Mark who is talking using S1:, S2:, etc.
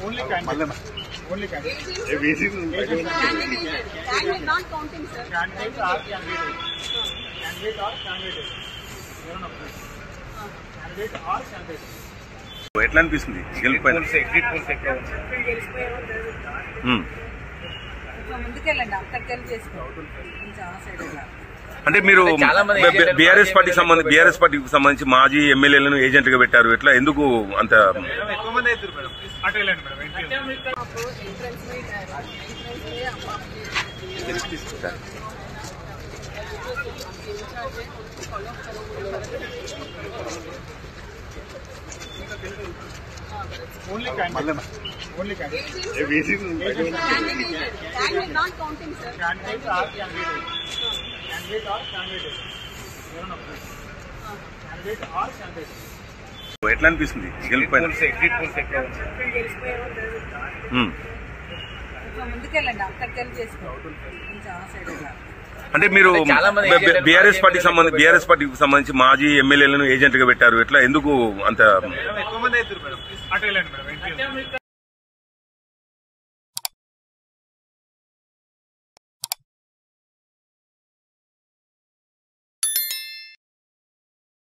S1: Only candidate. Only candidate.
S2: Candidate not counting, sir.
S1: Candidate or candidate. Candidate or candidate. Candidate or candidate.
S3: ఎట్లా అనిపిస్తుంది గెలిపోయిన
S2: ముందుకెళ్ళండి అక్కడికి వెళ్ళి చేసుకోవాలి.
S3: అంటే మీరు బీఆర్ఎస్ పార్టీకి సంబంధించి మాజీ ఎమ్మెల్యేలను ఏజెంట్ గా పెట్టారు. ఎట్లా ఎందుకు అంత
S1: Only candidate. Only candidate.
S2: Candidate not counting, sir.
S1: Candidate or candidate. Candidate or candidate. Candidate or candidate.
S3: ఎట్లా అనిపిస్తుంది గెలిపోయిన
S2: ముందుకెళ్ళండి అక్కడికి వెళ్ళి చేసుకోవాలి.
S3: అంటే మీరు బీఆర్ఎస్ పార్టీకి సంబంధించి మాజీ ఎమ్మెల్యేలను ఏజెంట్ గా పెట్టారు. ఎట్లా ఎందుకు అంత